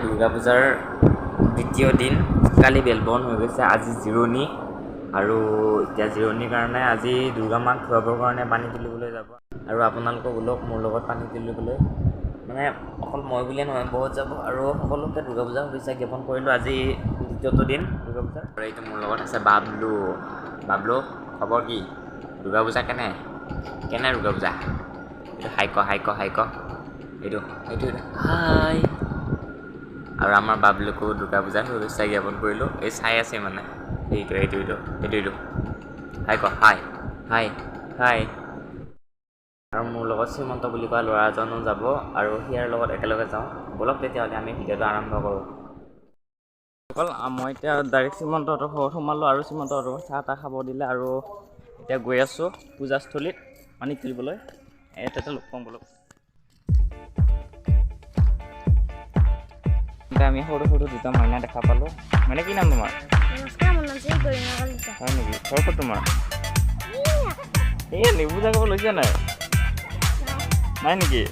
দুৰ্গা পূজাৰ দ্বিতীয় দিন কালি বেলবন হৈ গৈছে, আজি জিৰণি। আৰু এতিয়া জিৰণিৰ কাৰণে আজি দুৰ্গা মাক ধুৱাবৰ কাৰণে পানী তুলিবলৈ যাব। আৰু আপোনালোকক ওলক মোৰ লগত পানী তুলিবলৈ, মানে অকল মই বুলিয়ে নহয় বহুত যাব। আৰু সকলোকে দুৰ্গা পূজা শুভেচ্ছা জ্ঞাপন কৰিলোঁ। আজি দ্বিতীয়টো দিন দুৰ্গা পূজাৰ। আৰু এইটো মোৰ লগত আছে বাবলু। বাবলু, খবৰ কি? দুৰ্গা পূজা কেনে দুৰ্গা পূজা? এইটো হাই ক এইটো হাই। আৰু আমাৰ বাবলুকো দুৰ্গা পূজাৰ শুভেচ্ছা জ্ঞাপন কৰিলোঁ। এই চাই আছে মানে এইটো হাই। আৰু মোৰ লগত শ্ৰীমন্ত বুলি কোৱা ল'ৰা এজনো যাব, আৰু সিয়াৰ লগত একেলগে যাওঁ। ব'লক তেতিয়াহ'লে আমি ভিডিঅ'টো আৰম্ভ কৰোঁ। মই এতিয়া ডাইৰেক্ট শ্ৰীমন্তহঁতৰ ঘৰত সোমালোঁ, আৰু শ্ৰীমন্তহঁতৰ চাহ তাহ খাব দিলে। আৰু এতিয়া গৈ আছোঁ পূজাস্থলীত পানী তুলিবলৈ। তাতে লগ পাম ব'লক। আমি সৰু দুটা মইনা দেখা পালোঁ। মানে কি নাম তোমাৰ? নমস্কাৰ, মোৰ নাম শ্ৰী গৰিমা কলিতা। হয় নেকি? ঘৰ ক'ত তোমাৰ? এই নেবু জাগাব লৈছা নাই নেকি?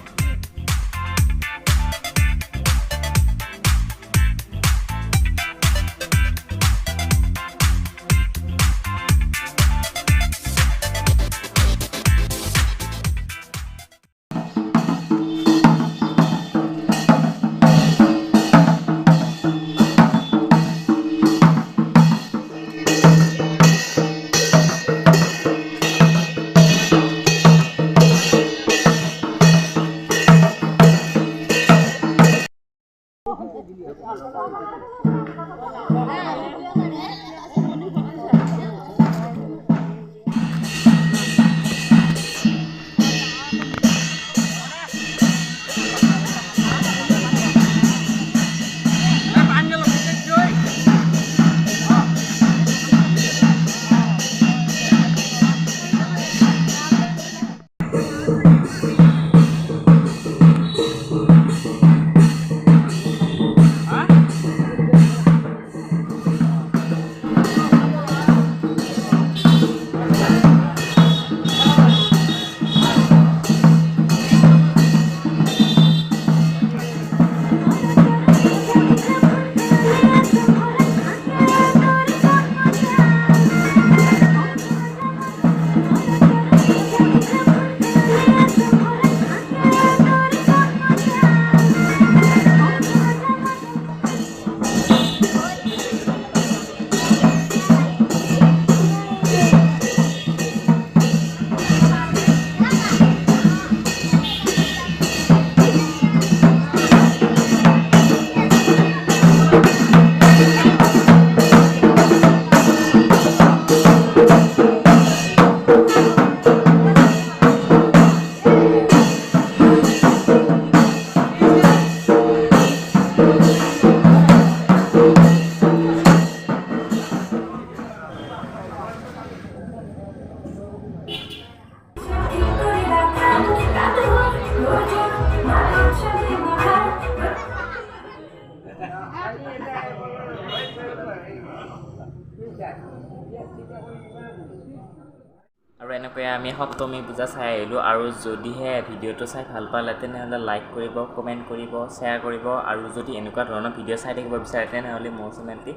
আৰু এনেকৈ আমি সপ্তমী পূজা চাই আহিলোঁ। আৰু যদিহে ভিডিঅ'টো চাই ভাল পালে তেনেহ'লে লাইক কৰিব, কমেণ্ট কৰিব, শ্বেয়াৰ কৰিব। আৰু যদি এনেকুৱা ধৰণৰ ভিডিঅ' চাই থাকিব বিচাৰে তেনেহ'লে মোৰ চেনেলটি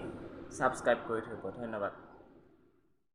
ছাবস্ক্ৰাইব কৰি থ'ব। ধন্যবাদ।